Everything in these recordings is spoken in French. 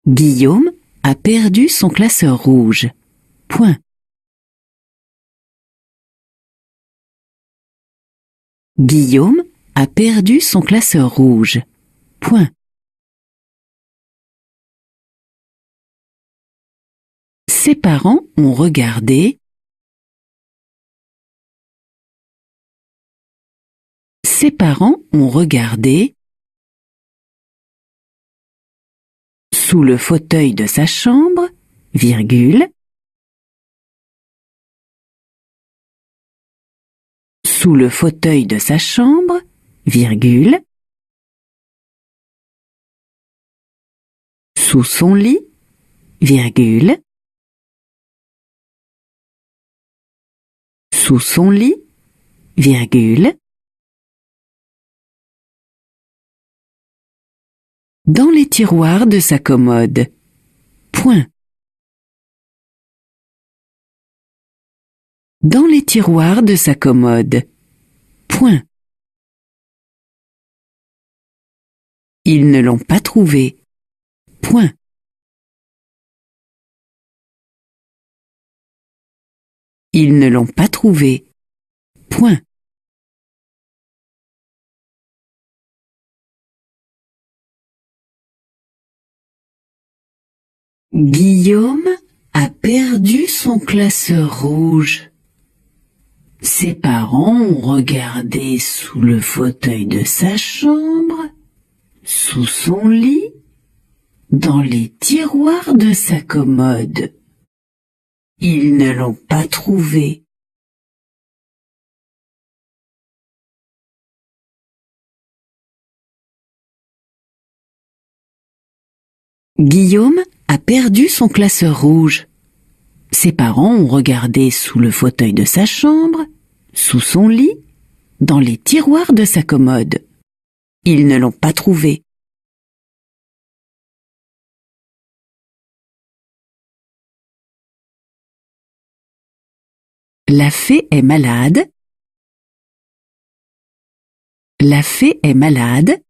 Guillaume a perdu son classeur rouge. Point. Guillaume a perdu son classeur rouge. Point. Ses parents ont regardé. Ses parents ont regardé sous le fauteuil de sa chambre, virgule, sous le fauteuil de sa chambre, virgule, sous son lit, virgule, sous son lit, virgule, dans les tiroirs de sa commode. Point. Dans les tiroirs de sa commode. Point. Ils ne l'ont pas trouvé. Point. Ils ne l'ont pas trouvé. Point. Guillaume a perdu son classeur rouge. Ses parents ont regardé sous le fauteuil de sa chambre, sous son lit, dans les tiroirs de sa commode. Ils ne l'ont pas trouvé. Guillaume a perdu son classeur rouge. Ses parents ont regardé sous le fauteuil de sa chambre, sous son lit, dans les tiroirs de sa commode. Ils ne l'ont pas trouvé. La fée est malade. La fée est malade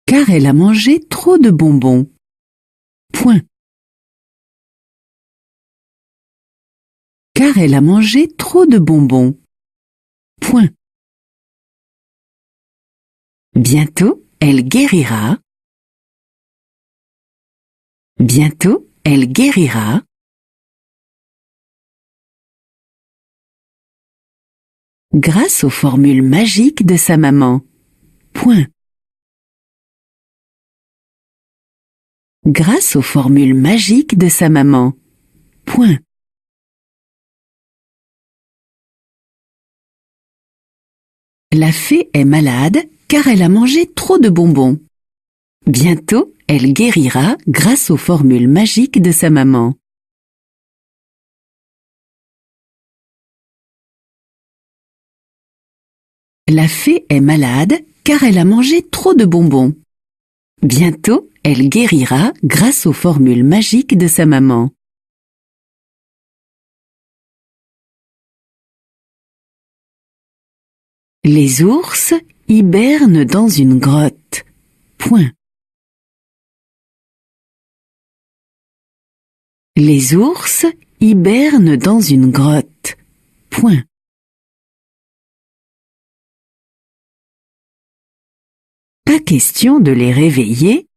car elle a mangé trop de bonbons. Point. Car elle a mangé trop de bonbons. Point. Bientôt, elle guérira. Bientôt, elle guérira. Grâce aux formules magiques de sa maman. Point. Grâce aux formules magiques de sa maman. Point. La fée est malade car elle a mangé trop de bonbons. Bientôt, elle guérira grâce aux formules magiques de sa maman. La fée est malade car elle a mangé trop de bonbons. Bientôt, elle guérira grâce aux formules magiques de sa maman. Les ours hibernent dans une grotte. Point. Les ours hibernent dans une grotte. Point. Pas question de les réveiller.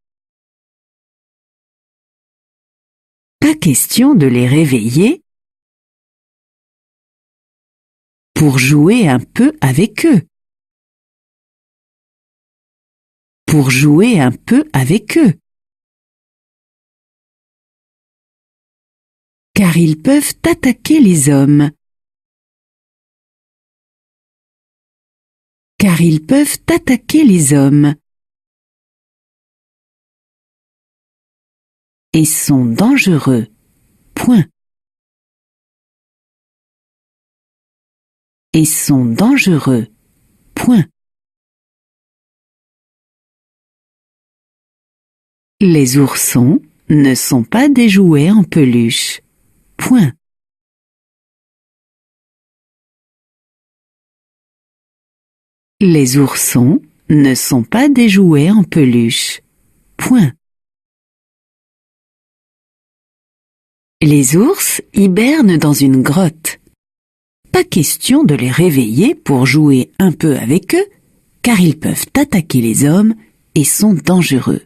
Pas question de les réveiller pour jouer un peu avec eux. Pour jouer un peu avec eux. Car ils peuvent attaquer les hommes. Car ils peuvent attaquer les hommes. Et sont dangereux. Point. Et sont dangereux. Point. Les oursons ne sont pas des jouets en peluche. Point. Les oursons ne sont pas des jouets en peluche. Point. Les ours hibernent dans une grotte. Pas question de les réveiller pour jouer un peu avec eux, car ils peuvent attaquer les hommes et sont dangereux.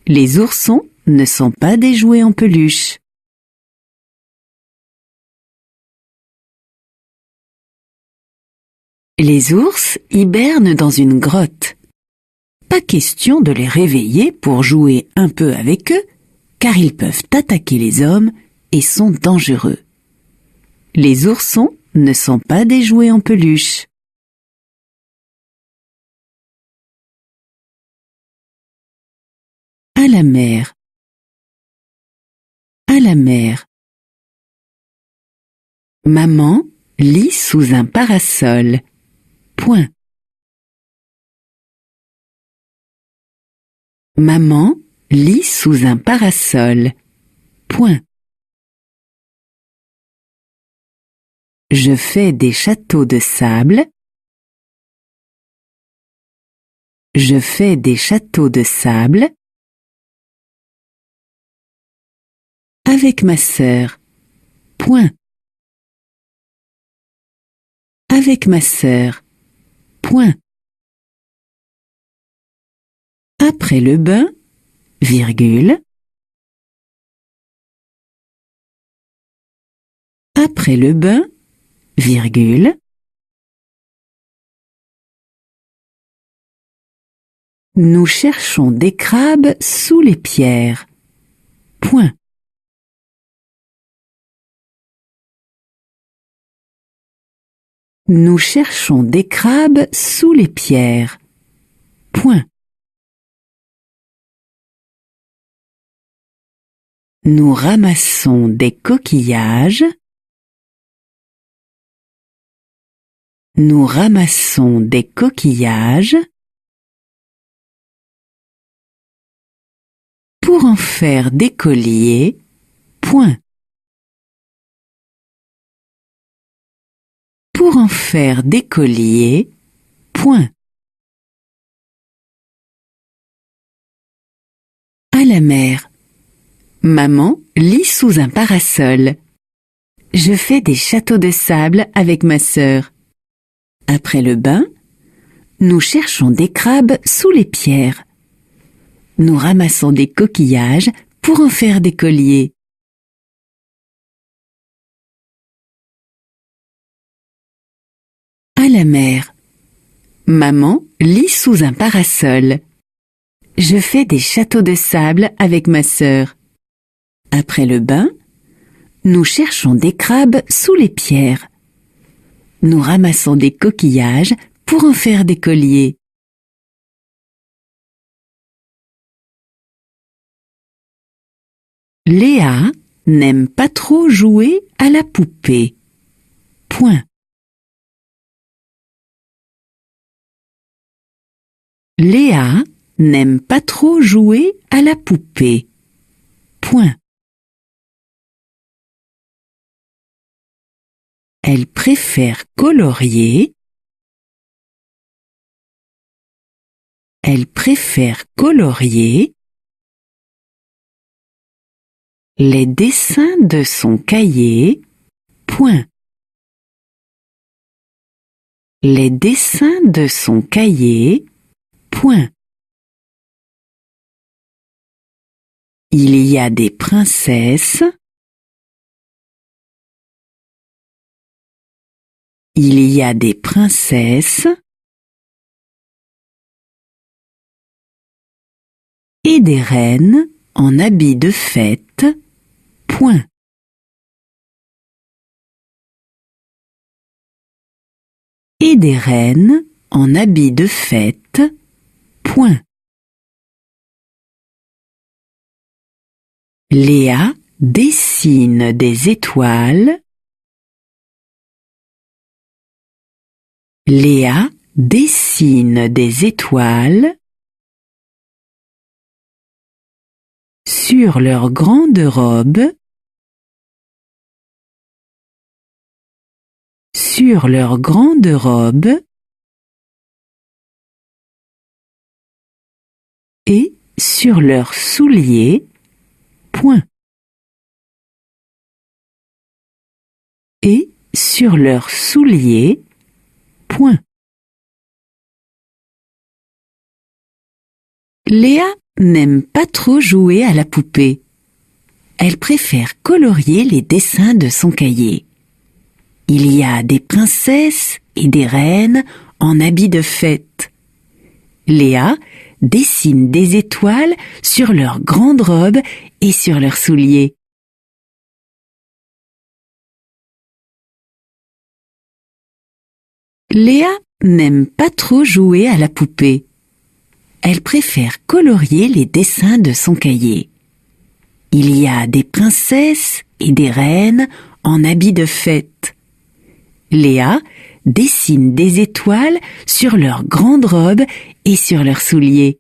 Les oursons ne sont pas des jouets en peluche. Les ours hibernent dans une grotte. Pas question de les réveiller pour jouer un peu avec eux, car ils peuvent attaquer les hommes et sont dangereux. Les oursons ne sont pas des jouets en peluche. À la mer. À la mer. Maman lit sous un parasol. Point. Maman lit sous un parasol. Point. Je fais des châteaux de sable. Je fais des châteaux de sable avec ma sœur. Point. Avec ma sœur. Point. Après le bain, virgule. Après le bain, virgule. Nous cherchons des crabes sous les pierres. Point. Nous cherchons des crabes sous les pierres. Point. Nous ramassons des coquillages. Nous ramassons des coquillages pour en faire des colliers. Point. Pour en faire des colliers. Point. À la mer. Maman lit sous un parasol. Je fais des châteaux de sable avec ma sœur. Après le bain, nous cherchons des crabes sous les pierres. Nous ramassons des coquillages pour en faire des colliers. À la mer. Maman lit sous un parasol. Je fais des châteaux de sable avec ma sœur. Après le bain, nous cherchons des crabes sous les pierres. Nous ramassons des coquillages pour en faire des colliers. Léa n'aime pas trop jouer à la poupée. Point. Léa n'aime pas trop jouer à la poupée. Point. Elle préfère colorier. Elle préfère colorier les dessins de son cahier. Point. Les dessins de son cahier. Point. Il y a des princesses. Il y a des princesses et des reines en habits de fête. Point. Et des reines en habits de fête. Point. Léa dessine des étoiles. Léa dessine des étoiles sur leur grande robe. Sur leur grande robe et sur leurs souliers, point. Et sur leurs souliers, point. Léa n'aime pas trop jouer à la poupée. Elle préfère colorier les dessins de son cahier. Il y a des princesses et des reines en habits de fête. Léa dessine des étoiles sur leurs grandes robes et sur leurs souliers. Léa n'aime pas trop jouer à la poupée. Elle préfère colorier les dessins de son cahier. Il y a des princesses et des reines en habits de fête. Léa dessine des étoiles sur leurs grandes robes et sur leurs souliers.